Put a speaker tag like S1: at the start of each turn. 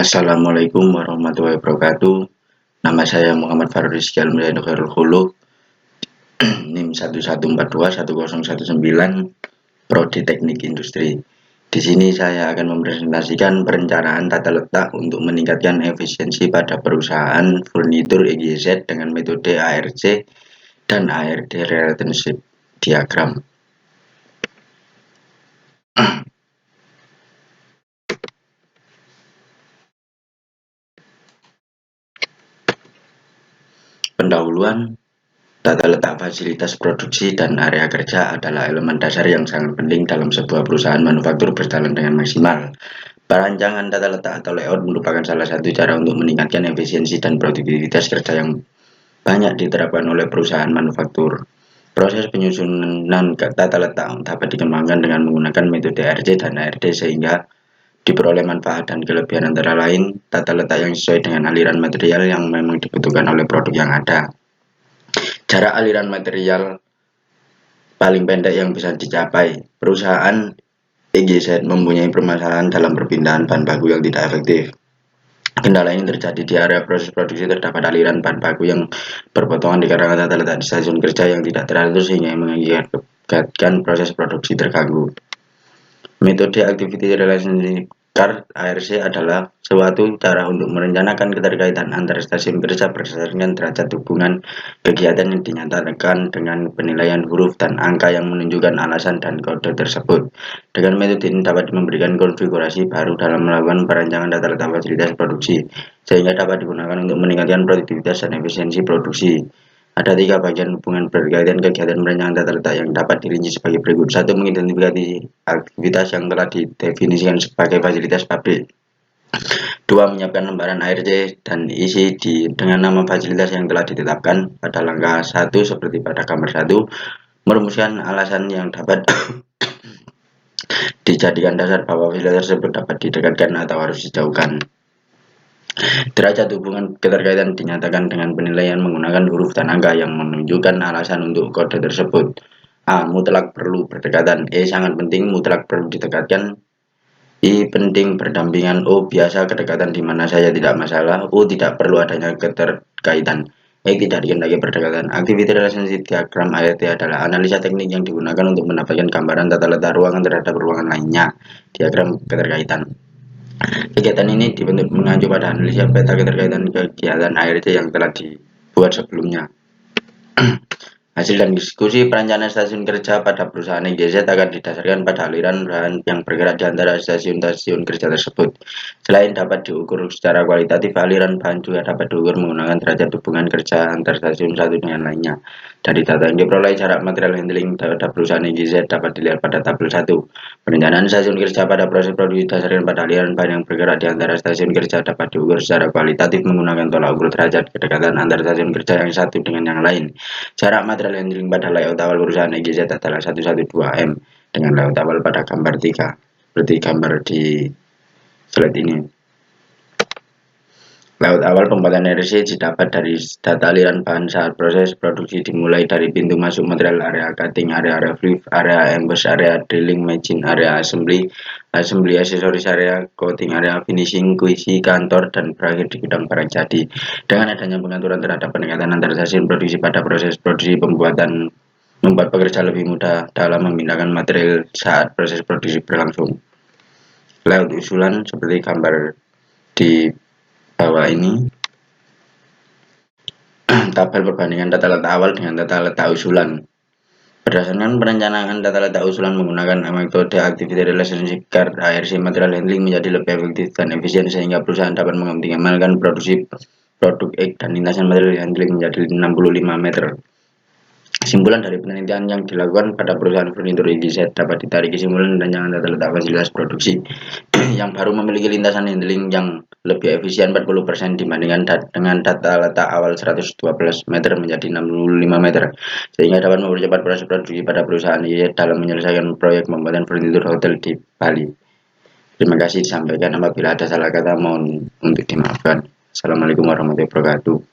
S1: Assalamualaikum warahmatullahi wabarakatuh. Nama saya Muhammad Farul Rizky Almulyana Khairul Khuluq, NIM 1142119, Prodi Teknik Industri. Di sini saya akan mempresentasikan perencanaan tata letak untuk meningkatkan efisiensi pada perusahaan furnitur EGZ dengan metode ARC dan ARD Relationship Diagram. Pendahuluan. Tata letak fasilitas produksi dan area kerja adalah elemen dasar yang sangat penting dalam sebuah perusahaan manufaktur berjalan dengan maksimal. Perancangan tata letak atau layout merupakan salah satu cara untuk meningkatkan efisiensi dan produktivitas kerja yang banyak diterapkan oleh perusahaan manufaktur. Proses penyusunan tata letak dapat dikembangkan dengan menggunakan metode RC dan ARD sehingga diperoleh manfaat dan kelebihan antara lain tata letak yang sesuai dengan aliran material yang memang dibutuhkan oleh produk yang ada. Jarak aliran material paling pendek yang bisa dicapai. Perusahaan EGZ mempunyai permasalahan dalam perpindahan bahan baku yang tidak efektif. Kendala ini terjadi di area proses produksi. Terdapat aliran bahan baku yang berpotongan dikarenakan tata letak di stasiun kerja yang tidak teratur sehingga mengakibatkan proses produksi terganggu. Metode Activity Relationship ARC adalah suatu cara untuk merencanakan keterkaitan antar stasiun kerja berdasarkan derajat hubungan kegiatan yang dinyatakan dengan penilaian huruf dan angka yang menunjukkan alasan dan kode tersebut. Dengan metode ini dapat memberikan konfigurasi baru dalam melakukan perancangan tata letak fasilitas produksi, sehingga dapat digunakan untuk meningkatkan produktivitas dan efisiensi produksi. Ada 3 bagian hubungan berkaitan kegiatan perencanaan tata letak yang dapat dirinci sebagai berikut. 1. Mengidentifikasi aktivitas yang telah didefinisikan sebagai fasilitas pabrik. 2. Menyiapkan lembaran ARC dan isi dengan nama fasilitas yang telah ditetapkan pada langkah 1 seperti pada gambar 1. Merumuskan alasan yang dapat dijadikan dasar bahwa fasilitas tersebut dapat didekatkan atau harus dijauhkan. Derajat hubungan keterkaitan dinyatakan dengan penilaian menggunakan huruf dan angka yang menunjukkan alasan untuk kode tersebut. A. Mutlak perlu berdekatan. E. Sangat penting mutlak perlu didekatkan. I. Penting berdampingan. O. Biasa kedekatan di mana saya tidak masalah. O. Tidak perlu adanya keterkaitan. E. Tidak dikehendaki berdekatan. Activity Relationship Diagram ART adalah analisa teknik yang digunakan untuk mendapatkan gambaran tata letak ruangan terhadap ruangan lainnya. Diagram keterkaitan. Kegiatan ini dibentuk mengacu pada analisis peta keterkaitan kegiatan ARC yang telah dibuat sebelumnya. Hasil dan diskusi perencanaan stasiun kerja pada perusahaan EGZ akan didasarkan pada aliran bahan yang bergerak di antara stasiun-stasiun kerja tersebut. Selain dapat diukur secara kualitatif, aliran bahan juga dapat diukur menggunakan derajat hubungan kerja antar stasiun satu dengan lainnya. Dari data yang diperoleh, jarak material handling terhadap perusahaan EGZ dapat dilihat pada tabel 1. Perencanaan stasiun kerja pada proses produksi didasarkan pada aliran bahan yang bergerak di antara stasiun kerja dapat diukur secara kualitatif menggunakan tolak ukur derajat kedekatan antar stasiun kerja yang satu dengan yang lain. Jarak material handling pada layout awal perusahaan EGZ adalah 112M dengan layout awal pada gambar 3 seperti gambar di slide ini. Layout awal pembuatan RC didapat dari data aliran bahan saat proses produksi dimulai dari pintu masuk material, area cutting, area reflex, area emboss, area drilling machine, area assembly aksesoris, area coating, area finishing, QC, kantor, dan berakhir di gudang barang jadi. Dengan adanya pengaturan terhadap peningkatan antar stasiun produksi pada proses produksi membuat pekerja lebih mudah dalam memindahkan material saat proses produksi berlangsung. Layout usulan seperti gambar di bawah ini. Tabel perbandingan tata letak awal dengan tata letak usulan. Berdasarkan perencanaan tata letak usulan menggunakan metode Activity Relationship ARC, material handling menjadi lebih efektif dan efisien sehingga perusahaan dapat mengoptimalkan produksi produk X dan lintasan material handling menjadi 65 meter. Kesimpulan dari penelitian yang dilakukan pada perusahaan furnitur EGZ dapat ditarik kesimpulan rancangan tata letak fasilitas produksi yang baru memiliki lintasan handling yang lebih efisien 40% dibandingkan dengan tata letak awal 112 meter menjadi 65 meter, sehingga dapat mempercepat proses produksi pada perusahaan EGZ dalam menyelesaikan proyek pembuatan furnitur hotel di Bali. Terima kasih, disampaikan. Apabila ada salah kata mohon untuk dimaafkan. Assalamualaikum warahmatullahi wabarakatuh.